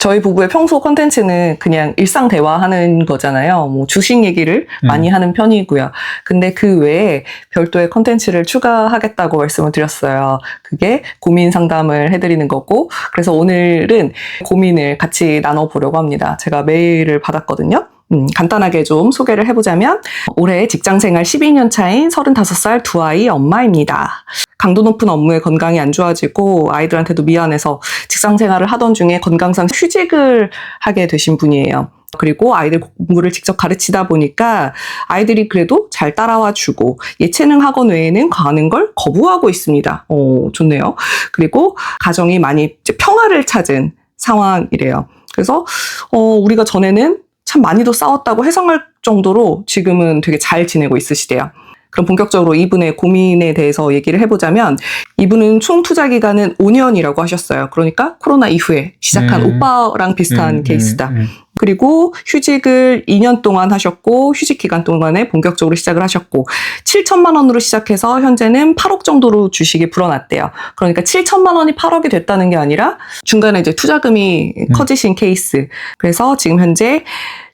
저희 부부의 평소 콘텐츠는 그냥 일상 대화하는 거잖아요. 뭐 주식 얘기를 많이 하는 편이고요. 근데 그 외에 별도의 콘텐츠를 추가하겠다고 말씀을 드렸어요. 그게 고민 상담을 해드리는 거고, 그래서 오늘은 고민을 같이 나눠보려고 합니다. 제가 메일을 받았거든요. 간단하게 좀 소개를 해보자면 올해 직장생활 12년 차인 35살 두 아이 엄마입니다. 강도 높은 업무에 건강이 안 좋아지고 아이들한테도 미안해서 직장생활을 하던 중에 건강상 휴직을 하게 되신 분이에요. 그리고 아이들 공부를 직접 가르치다 보니까 아이들이 그래도 잘 따라와 주고 예체능 학원 외에는 가는 걸 거부하고 있습니다. 좋네요. 그리고 가정이 많이 평화를 찾은 상황이래요. 그래서 우리가 전에는 참 많이도 싸웠다고 해석할 정도로 지금은 되게 잘 지내고 있으시대요. 그럼 본격적으로 이분의 고민에 대해서 얘기를 해보자면 이분은 총 투자 기간은 5년이라고 하셨어요. 그러니까 코로나 이후에 시작한 오빠랑 비슷한 케이스다. 그리고 휴직을 2년 동안 하셨고 휴직 기간 동안에 본격적으로 시작을 하셨고 7천만 원으로 시작해서 현재는 8억 정도로 주식이 불어났대요. 그러니까 7천만 원이 8억이 됐다는 게 아니라 중간에 이제 투자금이 커지신 케이스. 그래서 지금 현재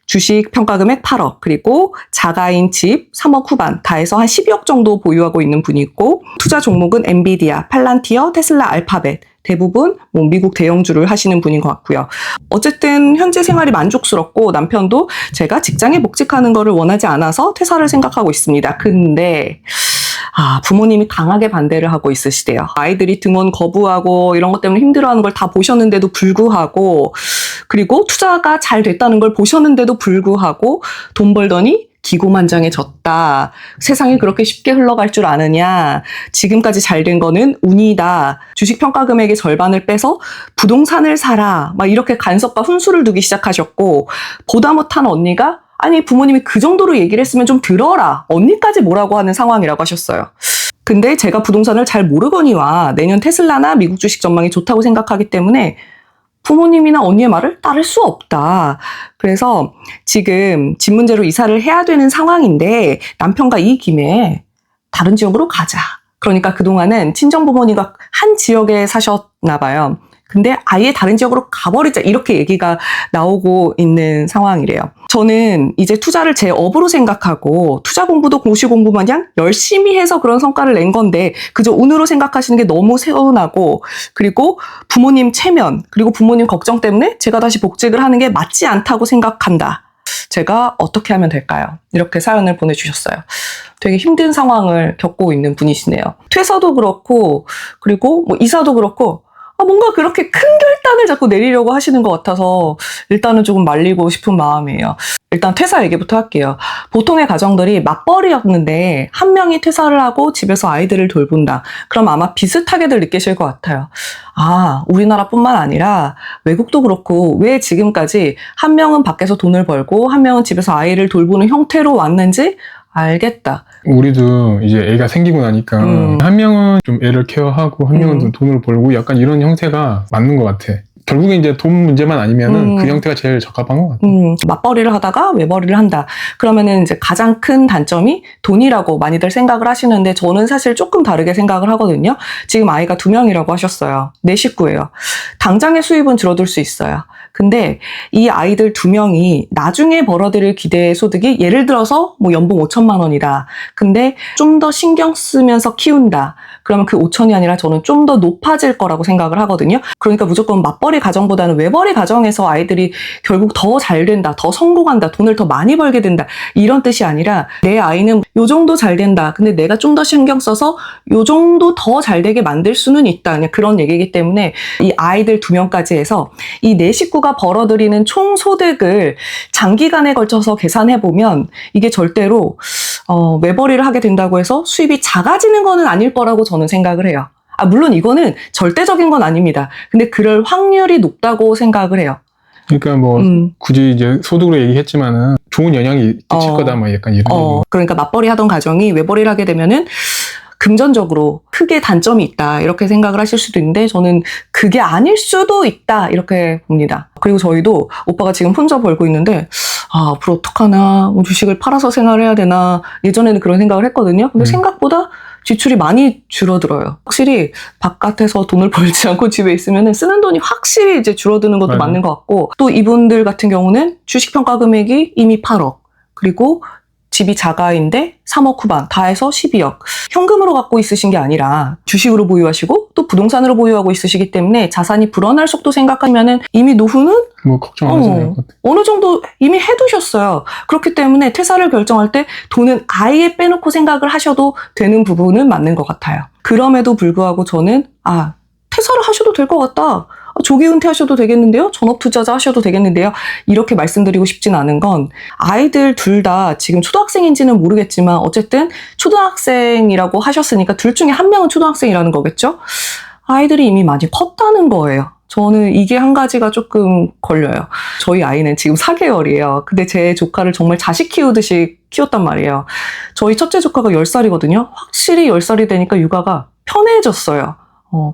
주식 평가금액 8억, 그리고 자가인 집 3억 후반, 다 해서 한 12억 정도 보유하고 있는 분이 있고, 투자 종목은 엔비디아, 팔란티어, 테슬라, 알파벳, 대부분 미국 대형주를 하시는 분인 것 같고요. 어쨌든 현재 생활이 만족스럽고 남편도 제가 직장에 복직하는 거를 원하지 않아서 퇴사를 생각하고 있습니다. 근데 부모님이 강하게 반대를 하고 있으시대요. 아이들이 등원 거부하고 이런 것 때문에 힘들어하는 걸 다 보셨는데도 불구하고, 그리고 투자가 잘 됐다는 걸 보셨는데도 불구하고 돈 벌더니 기고만장해졌다. 세상이 그렇게 쉽게 흘러갈 줄 아느냐. 지금까지 잘 된 거는 운이다. 주식 평가 금액의 절반을 빼서 부동산을 사라. 막 이렇게 간섭과 훈수를 두기 시작하셨고, 보다 못한 언니가 아니 부모님이 그 정도로 얘기를 했으면 좀 들어라. 언니까지 뭐라고 하는 상황이라고 하셨어요. 근데 제가 부동산을 잘 모르거니와 내년 테슬라나 미국 주식 전망이 좋다고 생각하기 때문에 부모님이나 언니의 말을 따를 수 없다. 그래서 지금 집 문제로 이사를 해야 되는 상황인데 남편과 이 김에 다른 지역으로 가자. 그러니까 그동안은 친정부모님과 한 지역에 사셨나 봐요. 근데 아예 다른 지역으로 가버리자 이렇게 얘기가 나오고 있는 상황이래요. 저는 이제 투자를 제 업으로 생각하고 투자 공부도 고시 공부 마냥 열심히 해서 그런 성과를 낸 건데 그저 운으로 생각하시는 게 너무 서운하고, 그리고 부모님 체면 그리고 부모님 걱정 때문에 제가 다시 복직을 하는 게 맞지 않다고 생각한다. 제가 어떻게 하면 될까요? 이렇게 사연을 보내주셨어요. 되게 힘든 상황을 겪고 있는 분이시네요. 퇴사도 그렇고 그리고 이사도 그렇고 뭔가 그렇게 큰 결단을 자꾸 내리려고 하시는 것 같아서 일단은 조금 말리고 싶은 마음이에요. 일단 퇴사 얘기부터 할게요. 보통의 가정들이 맞벌이였는데 한 명이 퇴사를 하고 집에서 아이들을 돌본다. 그럼 아마 비슷하게들 느끼실 것 같아요. 우리나라뿐만 아니라 외국도 그렇고 왜 지금까지 한 명은 밖에서 돈을 벌고 한 명은 집에서 아이를 돌보는 형태로 왔는지 알겠다. 우리도 이제 애가 생기고 나니까 한 명은 좀 애를 케어하고 한 명은 좀 돈을 벌고 약간 이런 형태가 맞는 것 같아. 결국에 이제 돈 문제만 아니면은 그 형태가 제일 적합한 것 같아. 맞벌이를 하다가 외벌이를 한다. 그러면은 이제 가장 큰 단점이 돈이라고 많이들 생각을 하시는데 저는 사실 조금 다르게 생각을 하거든요. 지금 아이가 2명이라고 하셨어요. 내 식구예요. 당장의 수입은 줄어들 수 있어요. 근데 이 아이들 2명이 나중에 벌어들일 기대 소득이 예를 들어서 연봉 5천만 원이다. 근데 좀 더 신경 쓰면서 키운다. 그러면 그 5천이 아니라 저는 좀 더 높아질 거라고 생각을 하거든요. 그러니까 무조건 맞벌이 가정보다는 외벌이 가정에서 아이들이 결국 더 잘 된다, 더 성공한다, 돈을 더 많이 벌게 된다 이런 뜻이 아니라 내 아이는 요 정도 잘 된다. 근데 내가 좀 더 신경 써서 요 정도 더 잘 되게 만들 수는 있다. 그냥 그런 얘기이기 때문에 이 아이들 2명까지 해서 이 내 식구가 벌어들이는 총 소득을 장기간에 걸쳐서 계산해보면 이게 절대로 외벌이를 하게 된다고 해서 수입이 작아지는 거는 아닐 거라고 저는 생각을 해요. 물론 이거는 절대적인 건 아닙니다. 근데 그럴 확률이 높다고 생각을 해요. 그러니까 굳이 이제 소득으로 얘기했지만은 좋은 영향이 끼칠 거다 약간 이런 얘기. 그러니까 맞벌이 하던 가정이 외벌이를 하게 되면은 금전적으로 크게 단점이 있다 이렇게 생각을 하실 수도 있는데 저는 그게 아닐 수도 있다 이렇게 봅니다. 그리고 저희도 오빠가 지금 혼자 벌고 있는데 앞으로 어떡하나, 뭐 주식을 팔아서 생활해야 되나, 예전에는 그런 생각을 했거든요. 근데 생각보다 지출이 많이 줄어들어요. 확실히 바깥에서 돈을 벌지 않고 집에 있으면 쓰는 돈이 확실히 이제 줄어드는 것도 맞아요. 맞는 것 같고, 또 이분들 같은 경우는 주식평가 금액이 이미 8억, 그리고 집이 자가인데 3억 후반, 다 해서 12억. 현금으로 갖고 있으신 게 아니라 주식으로 보유하시고 또 부동산으로 보유하고 있으시기 때문에 자산이 불어날 속도 생각하면은 이미 노후는 뭐 걱정 안 하셔도 될 것 같아요. 어느 정도 이미 해두셨어요. 그렇기 때문에 퇴사를 결정할 때 돈은 아예 빼놓고 생각을 하셔도 되는 부분은 맞는 것 같아요. 그럼에도 불구하고 저는 퇴사를 하셔도 될 것 같다. 조기 은퇴하셔도 되겠는데요? 전업투자자 하셔도 되겠는데요? 이렇게 말씀드리고 싶진 않은 건 아이들 둘 다 지금 초등학생인지는 모르겠지만 어쨌든 초등학생이라고 하셨으니까 둘 중에 한 명은 초등학생이라는 거겠죠? 아이들이 이미 많이 컸다는 거예요. 저는 이게 한 가지가 조금 걸려요. 저희 아이는 지금 4개월이에요. 근데 제 조카를 정말 자식 키우듯이 키웠단 말이에요. 저희 첫째 조카가 10살이거든요. 확실히 10살이 되니까 육아가 편해졌어요.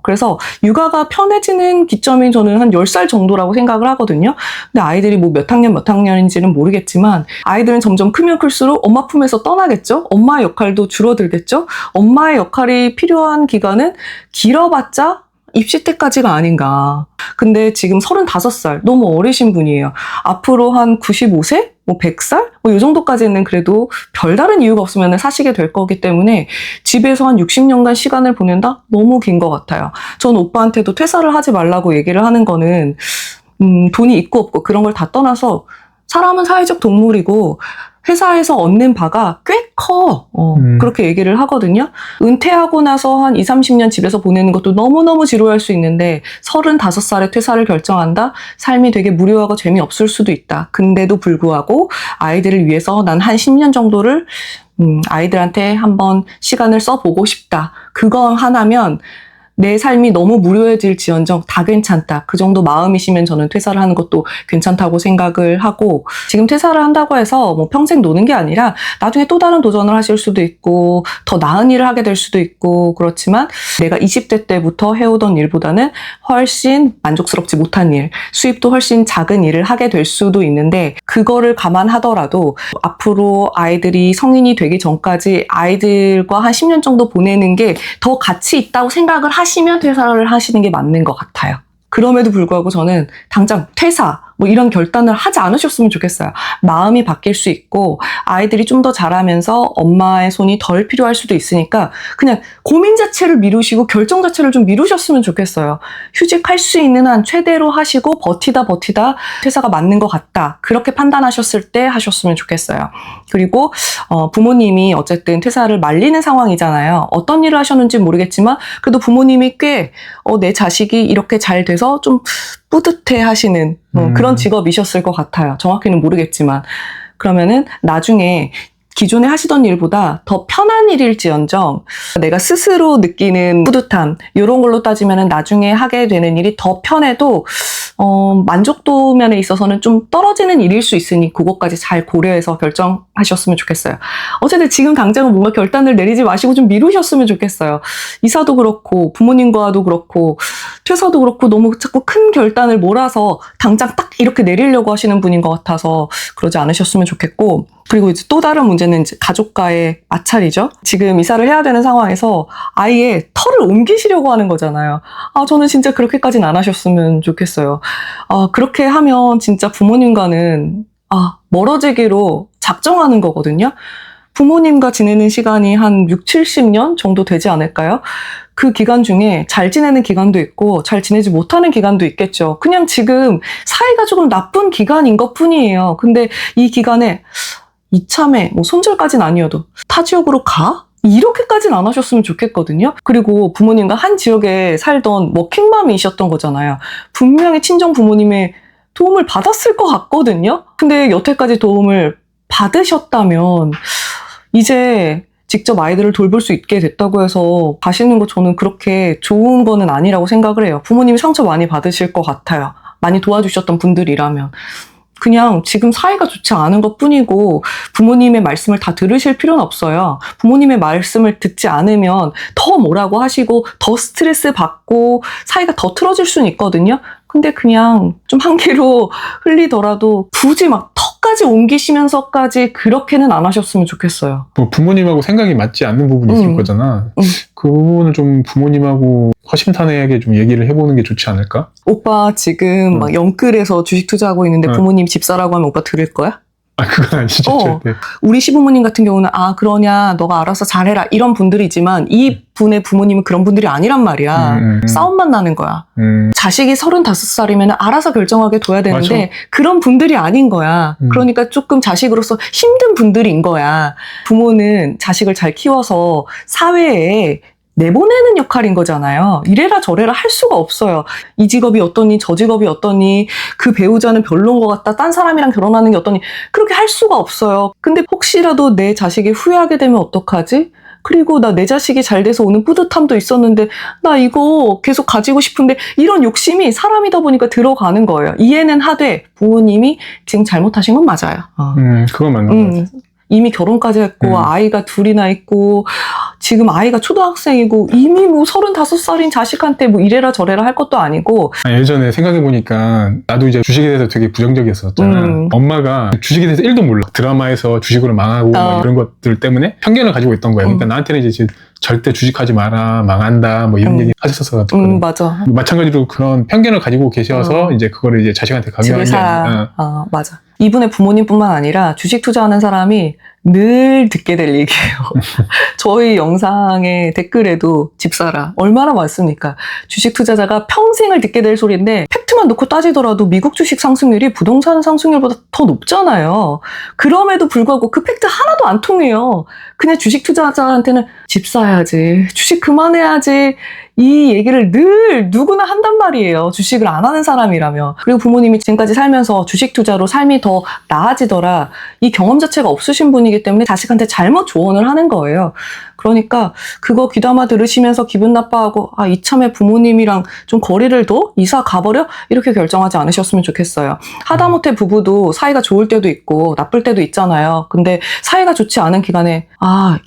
그래서 육아가 편해지는 기점이 저는 한 10살 정도라고 생각을 하거든요. 근데 아이들이 뭐 몇 학년인지는 모르겠지만 아이들은 점점 크면 클수록 엄마 품에서 떠나겠죠? 엄마의 역할도 줄어들겠죠? 엄마의 역할이 필요한 기간은 길어봤자 입시 때까지가 아닌가. 근데 지금 35살, 너무 어리신 분이에요. 앞으로 한 95세? 뭐 100살? 뭐 이 정도까지는 그래도 별다른 이유가 없으면 사시게 될 거기 때문에 집에서 한 60년간 시간을 보낸다? 너무 긴 것 같아요. 전 오빠한테도 퇴사를 하지 말라고 얘기를 하는 거는 돈이 있고 없고 그런 걸 다 떠나서 사람은 사회적 동물이고 회사에서 얻는 바가 꽤 커. 그렇게 얘기를 하거든요. 은퇴하고 나서 한 20, 30년 집에서 보내는 것도 너무너무 지루할 수 있는데 35살에 퇴사를 결정한다? 삶이 되게 무료하고 재미없을 수도 있다. 근데도 불구하고 아이들을 위해서 난 한 10년 정도를 아이들한테 한번 시간을 써보고 싶다. 그거 하나면 내 삶이 너무 무료해질지언정 다 괜찮다. 그 정도 마음이시면 저는 퇴사를 하는 것도 괜찮다고 생각을 하고, 지금 퇴사를 한다고 해서 뭐 평생 노는 게 아니라 나중에 또 다른 도전을 하실 수도 있고 더 나은 일을 하게 될 수도 있고, 그렇지만 내가 20대 때부터 해오던 일보다는 훨씬 만족스럽지 못한 일, 수입도 훨씬 작은 일을 하게 될 수도 있는데, 그거를 감안하더라도 앞으로 아이들이 성인이 되기 전까지 아이들과 한 10년 정도 보내는 게 더 가치 있다고 생각을 하시면 퇴사를 하시는 게 맞는 것 같아요. 그럼에도 불구하고 저는 당장 퇴사 뭐 이런 결단을 하지 않으셨으면 좋겠어요. 마음이 바뀔 수 있고 아이들이 좀 더 자라면서 엄마의 손이 덜 필요할 수도 있으니까 그냥 고민 자체를 미루시고 결정 자체를 좀 미루셨으면 좋겠어요. 휴직할 수 있는 한 최대로 하시고 버티다 퇴사가 맞는 것 같다. 그렇게 판단하셨을 때 하셨으면 좋겠어요. 그리고 부모님이 어쨌든 퇴사를 말리는 상황이잖아요. 어떤 일을 하셨는지 모르겠지만 그래도 부모님이 꽤 내 자식이 이렇게 잘 돼서 좀 뿌듯해 하시는 그런 직업이셨을 것 같아요. 정확히는 모르겠지만. 그러면은 나중에 기존에 하시던 일보다 더 편한 일일지언정 내가 스스로 느끼는 뿌듯함 이런 걸로 따지면은 나중에 하게 되는 일이 더 편해도 만족도 면에 있어서는 좀 떨어지는 일일 수 있으니 그것까지 잘 고려해서 결정하셨으면 좋겠어요. 어쨌든 지금 당장은 뭔가 결단을 내리지 마시고 좀 미루셨으면 좋겠어요. 이사도 그렇고 부모님과도 그렇고 퇴사도 그렇고 너무 자꾸 큰 결단을 몰아서 당장 딱 이렇게 내리려고 하시는 분인 것 같아서 그러지 않으셨으면 좋겠고, 그리고 이제 또 다른 문제는 이제 가족과의 마찰이죠. 지금 이사를 해야 되는 상황에서 아예 터를 옮기시려고 하는 거잖아요. 저는 진짜 그렇게까지는 안 하셨으면 좋겠어요. 그렇게 하면 진짜 부모님과는 멀어지기로 작정하는 거거든요. 부모님과 지내는 시간이 한 6, 70년 정도 되지 않을까요? 그 기간 중에 잘 지내는 기간도 있고 잘 지내지 못하는 기간도 있겠죠. 그냥 지금 사이가 조금 나쁜 기간인 것 뿐이에요. 근데 이 기간에 이참에 뭐 손절까지는 아니어도 타 지역으로 가? 이렇게까지는 안 하셨으면 좋겠거든요. 그리고 부모님과 한 지역에 살던 워킹맘이셨던 거잖아요. 분명히 친정 부모님의 도움을 받았을 것 같거든요. 근데 여태까지 도움을 받으셨다면 이제 직접 아이들을 돌볼 수 있게 됐다고 해서 가시는 거 저는 그렇게 좋은 거는 아니라고 생각을 해요. 부모님이 상처 많이 받으실 것 같아요. 많이 도와주셨던 분들이라면. 그냥 지금 사이가 좋지 않은 것 뿐이고 부모님의 말씀을 다 들으실 필요는 없어요. 부모님의 말씀을 듣지 않으면 더 뭐라고 하시고 더 스트레스 받고 사이가 더 틀어질 수는 있거든요. 근데 그냥 좀 한 귀로 흘리더라도 굳이 막 회사까지 옮기시면서까지 그렇게는 안 하셨으면 좋겠어요. 뭐 부모님하고 생각이 맞지 않는 부분이 있을 거잖아. 그 부분을 좀 부모님하고 허심탄회하게 좀 얘기를 해보는 게 좋지 않을까? 오빠 지금 막 영끌에서 주식 투자하고 있는데 부모님 집사라고 하면 오빠 들을 거야? 아, 그건 아니죠, 절대. 우리 시부모님 같은 경우는 그러냐, 너가 알아서 잘해라 이런 분들이지만 이 분의 부모님은 그런 분들이 아니란 말이야. 싸움만 나는 거야. 자식이 35살이면 알아서 결정하게 둬야 되는데 맞아. 그런 분들이 아닌 거야. 그러니까 조금 자식으로서 힘든 분들인 거야. 부모는 자식을 잘 키워서 사회에 내보내는 역할인 거잖아요. 이래라 저래라 할 수가 없어요. 이 직업이 어떠니 저 직업이 어떠니 그 배우자는 별로인 것 같다. 딴 사람이랑 결혼하는 게 어떠니 그렇게 할 수가 없어요. 근데 혹시라도 내 자식이 후회하게 되면 어떡하지? 그리고 나 내 자식이 잘 돼서 오는 뿌듯함도 있었는데 나 이거 계속 가지고 싶은데 이런 욕심이 사람이다 보니까 들어가는 거예요. 이해는 하되 부모님이 지금 잘못하신 건 맞아요. 그건 맞는 것 같아. 이미 결혼까지 했고 아이가 둘이나 있고 지금 아이가 초등학생이고 이미 뭐 35살인 자식한테 뭐 이래라 저래라 할 것도 아니고. 예전에 생각해보니까 나도 이제 주식에 대해서 되게 부정적이었었잖아. 엄마가 주식에 대해서 1도 몰라. 드라마에서 주식으로 망하고 막 이런 것들 때문에 편견을 가지고 있던 거야. 그러니까 나한테는 이제 절대 주식하지 마라, 망한다, 뭐 이런 얘기 하셨었거든. 맞아. 마찬가지로 그런 편견을 가지고 계셔서 이제 그거를 이제 자식한테 강요하는 게 아니라. 맞아. 이분의 부모님뿐만 아니라 주식 투자하는 사람이 늘 듣게 될 얘기예요. 저희 영상의 댓글에도 집사라 얼마나 많습니까? 주식 투자자가 평생을 듣게 될 소리인데 팩트만 놓고 따지더라도 미국 주식 상승률이 부동산 상승률보다 더 높잖아요. 그럼에도 불구하고 그 팩트 하나도 안 통해요. 그냥 주식 투자자한테는 집 사야지, 주식 그만해야지 이 얘기를 늘 누구나 한단 말이에요. 주식을 안 하는 사람이라면. 그리고 부모님이 지금까지 살면서 주식 투자로 삶이 더 나아지더라. 이 경험 자체가 없으신 분이기 때문에 자식한테 잘못 조언을 하는 거예요. 그러니까 그거 귀담아 들으시면서 기분 나빠하고 이참에 부모님이랑 좀 거리를 둬? 이사 가버려? 이렇게 결정하지 않으셨으면 좋겠어요. 하다못해 부부도 사이가 좋을 때도 있고 나쁠 때도 있잖아요. 근데 사이가 좋지 않은 기간에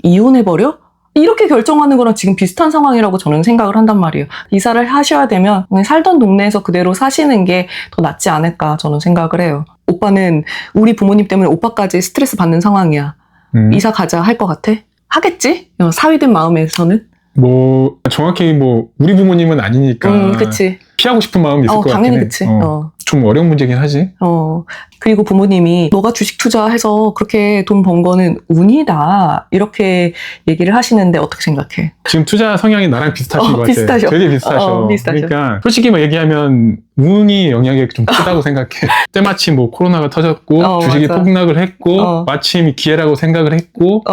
이혼해버려? 이렇게 결정하는 거랑 지금 비슷한 상황이라고 저는 생각을 한단 말이에요. 이사를 하셔야 되면 그냥 살던 동네에서 그대로 사시는 게 더 낫지 않을까 저는 생각을 해요. 오빠는 우리 부모님 때문에 오빠까지 스트레스 받는 상황이야. 이사 가자 할 것 같아? 하겠지? 사위된 마음에서는? 뭐 정확히 뭐 우리 부모님은 아니니까 그치. 피하고 싶은 마음이 있을 것 같긴 해. 당연히 그치. 좀 어려운 문제긴 하지. 그리고 부모님이 너가 주식 투자해서 그렇게 돈 번 거는 운이다 이렇게 얘기를 하시는데 어떻게 생각해? 지금 투자 성향이 나랑 비슷하신 것 같아. 비슷하셔. 되게 비슷하셔. 비슷하셔. 그러니까 솔직히 뭐 얘기하면 운이 영향이 좀 크다고 생각해. 때마침 뭐 코로나가 터졌고 주식이 맞아. 폭락을 했고 마침 기회라고 생각을 했고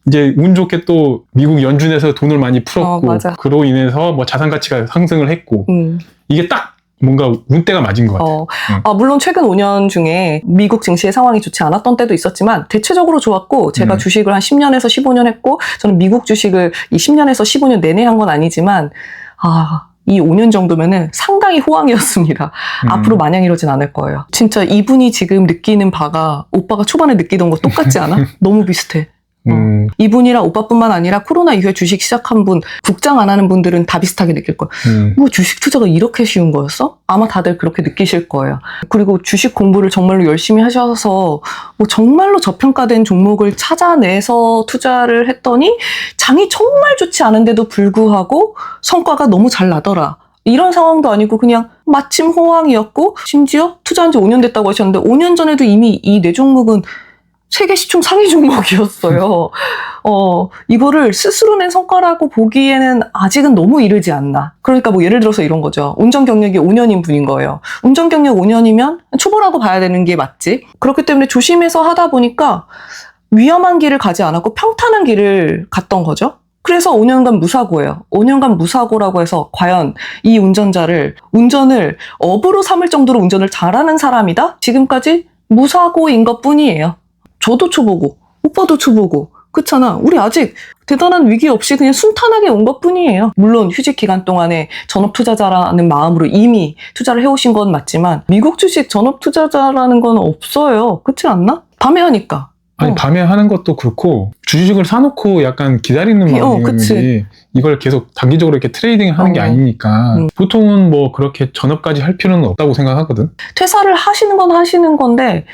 이제 운 좋게 또 미국 연준에서 돈을 많이 풀었고 맞아. 그로 인해서 뭐 자산 가치가 상승을 했고 이게 딱 뭔가 운때가 맞은 것 같아. 물론 최근 5년 중에 미국 증시의 상황이 좋지 않았던 때도 있었지만 대체적으로 좋았고 제가 주식을 한 10년에서 15년 했고 저는 미국 주식을 이 10년에서 15년 내내 한 건 아니지만 이 5년 정도면은 상당히 호황이었습니다. 앞으로 마냥 이러진 않을 거예요. 진짜 이분이 지금 느끼는 바가 오빠가 초반에 느끼던 거 똑같지 않아? 너무 비슷해. 이분이랑 오빠뿐만 아니라 코로나 이후에 주식 시작한 분, 국장 안 하는 분들은 다 비슷하게 느낄 거예요. 뭐 주식 투자가 이렇게 쉬운 거였어? 아마 다들 그렇게 느끼실 거예요. 그리고 주식 공부를 정말로 열심히 하셔서 뭐 정말로 저평가된 종목을 찾아내서 투자를 했더니 장이 정말 좋지 않은데도 불구하고 성과가 너무 잘 나더라. 이런 상황도 아니고 그냥 마침 호황이었고 심지어 투자한 지 5년 됐다고 하셨는데 5년 전에도 이미 이 네 종목은 세계 시총 상위 종목이었어요. 이거를 스스로 낸 성과라고 보기에는 아직은 너무 이르지 않나. 그러니까 뭐 예를 들어서 이런 거죠. 운전 경력이 5년인 분인 거예요. 운전 경력 5년이면 초보라고 봐야 되는 게 맞지. 그렇기 때문에 조심해서 하다 보니까 위험한 길을 가지 않았고 평탄한 길을 갔던 거죠. 그래서 5년간 무사고예요. 5년간 무사고라고 해서 과연 이 운전자를 운전을 업으로 삼을 정도로 운전을 잘하는 사람이다? 지금까지 무사고인 것뿐이에요. 저도 초보고 오빠도 초보고 그렇잖아. 우리 아직 대단한 위기 없이 그냥 순탄하게 온 것뿐이에요. 물론 휴직 기간 동안에 전업 투자자라는 마음으로 이미 투자를 해오신 건 맞지만 미국 주식 전업 투자자라는 건 없어요. 그렇지 않나? 밤에 하니까. 아니 밤에 하는 것도 그렇고 주식을 사놓고 약간 기다리는 마음이지 이걸 계속 단기적으로 이렇게 트레이딩 하는 게 아니니까 보통은 뭐 그렇게 전업까지 할 필요는 없다고 생각하거든. 퇴사를 하시는 건 하시는 건데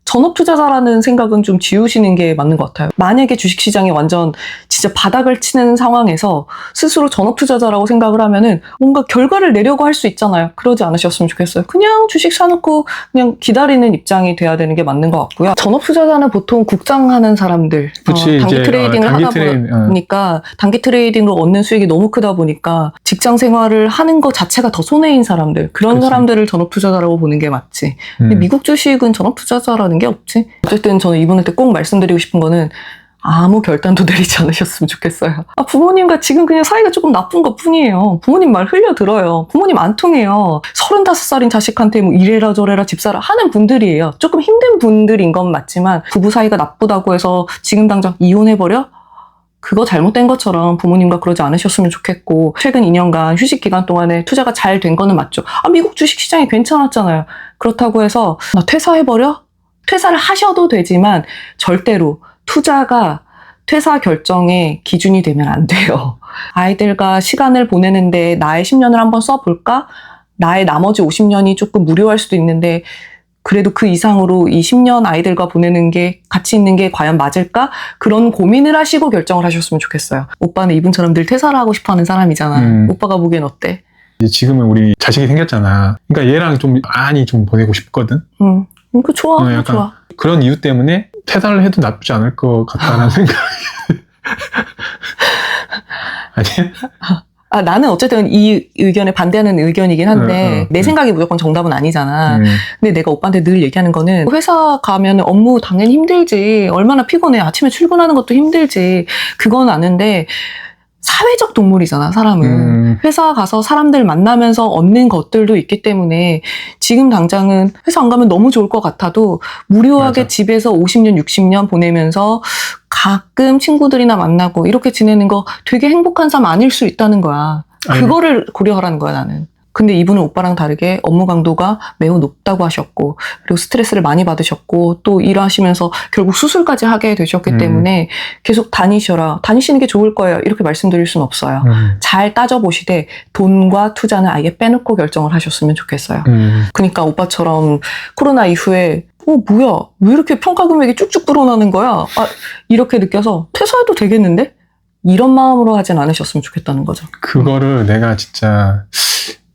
전업 투자자라는 생각은 좀 지우시는 게 맞는 것 같아요. 만약에 주식시장이 완전 진짜 바닥을 치는 상황에서 스스로 전업 투자자라고 생각을 하면은 뭔가 결과를 내려고 할 수 있잖아요. 그러지 않으셨으면 좋겠어요. 그냥 주식 사놓고 그냥 기다리는 입장이 돼야 되는 게 맞는 것 같고요. 전업 투자자는 보통 국장하는 사람들, 그치, 단기 이제, 트레이딩을 단기 하다 트레이딩, 보니까 단기 트레이딩으로 얻는 수익이 너무 크다 보니까 직장 생활을 하는 것 자체가 더 손해인 사람들, 그런 그치. 사람들을 전업 투자자라고 보는 게 맞지. 근데 미국 주식은 전업 투자자라는 게 없지. 어쨌든 저는 이분한테 꼭 말씀드리고 싶은 거는 아무 결단도 내리지 않으셨으면 좋겠어요. 부모님과 지금 그냥 사이가 조금 나쁜 것 뿐이에요. 부모님 말 흘려들어요. 부모님 안 통해요. 35살인 자식한테 뭐 이래라 저래라 집 사라 하는 분들이에요. 조금 힘든 분들인 건 맞지만 부부 사이가 나쁘다고 해서 지금 당장 이혼해버려? 그거 잘못된 것처럼 부모님과 그러지 않으셨으면 좋겠고, 최근 2년간 휴식 기간 동안에 투자가 잘 된 거는 맞죠. 미국 주식 시장이 괜찮았잖아요. 그렇다고 해서 나 퇴사해버려? 퇴사를 하셔도 되지만 절대로 투자가 퇴사 결정의 기준이 되면 안 돼요. 아이들과 시간을 보내는데 나의 10년을 한번 써볼까? 나의 나머지 50년이 조금 무료할 수도 있는데 그래도 그 이상으로 이 10년 아이들과 보내는 게 가치 있는 게 과연 맞을까? 그런 고민을 하시고 결정을 하셨으면 좋겠어요. 오빠는 이분처럼 늘 퇴사를 하고 싶어하는 사람이잖아. 오빠가 보기엔 어때? 지금은 우리 자식이 생겼잖아. 그러니까 얘랑 좀 많이 좀 보내고 싶거든. 그 좋아. 약간 좋아. 그런 이유 때문에 퇴사를 해도 나쁘지 않을 것 같다는 생각이. 아니? 나는 어쨌든 이 의견에 반대하는 의견이긴 한데 내 생각이 무조건 정답은 아니잖아. 근데 내가 오빠한테 늘 얘기하는 거는 회사 가면 업무 당연히 힘들지. 얼마나 피곤해. 아침에 출근하는 것도 힘들지. 그건 아는데 사회적 동물이잖아, 사람은. 회사 가서 사람들 만나면서 얻는 것들도 있기 때문에 지금 당장은 회사 안 가면 너무 좋을 것 같아도 무료하게 맞아. 집에서 50년, 60년 보내면서 가끔 친구들이나 만나고 이렇게 지내는 거 되게 행복한 삶 아닐 수 있다는 거야. 그거를 고려하라는 거야, 나는. 근데 이분은 오빠랑 다르게 업무 강도가 매우 높다고 하셨고, 그리고 스트레스를 많이 받으셨고, 또 일하시면서 결국 수술까지 하게 되셨기 때문에 계속 다니셔라. 다니시는 게 좋을 거예요. 이렇게 말씀드릴 수는 없어요. 잘 따져보시되 돈과 투자는 아예 빼놓고 결정을 하셨으면 좋겠어요. 그러니까 오빠처럼 코로나 이후에 뭐야? 왜 이렇게 평가 금액이 쭉쭉 불어나는 거야? 이렇게 느껴서 퇴사해도 되겠는데? 이런 마음으로 하진 않으셨으면 좋겠다는 거죠. 그거를 내가 진짜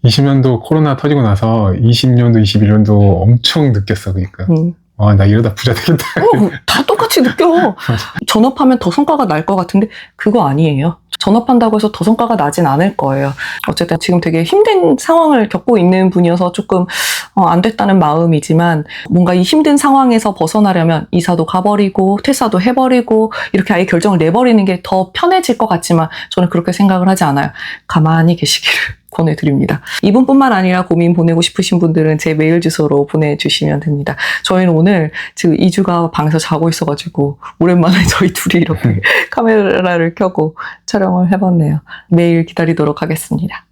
20년도 코로나 터지고 나서 20년도, 21년도 엄청 느꼈어, 그러니까. 나 이러다 부자 되겠다. 다 똑같이 느껴. 전업하면 더 성과가 날 것 같은데 그거 아니에요. 전업한다고 해서 더 성과가 나진 않을 거예요. 어쨌든 지금 되게 힘든 상황을 겪고 있는 분이어서 조금 안 됐다는 마음이지만 뭔가 이 힘든 상황에서 벗어나려면 이사도 가버리고 퇴사도 해버리고 이렇게 아예 결정을 내버리는 게 더 편해질 것 같지만 저는 그렇게 생각을 하지 않아요. 가만히 계시기를 권해드립니다. 이분뿐만 아니라 고민 보내고 싶으신 분들은 제 메일 주소로 보내주시면 됩니다. 저희는 오늘 지금 2주가 방에서 자고 있어가지고 오랜만에 저희 둘이 이렇게 카메라를 켜고 촬영을 해봤네요. 메일 기다리도록 하겠습니다.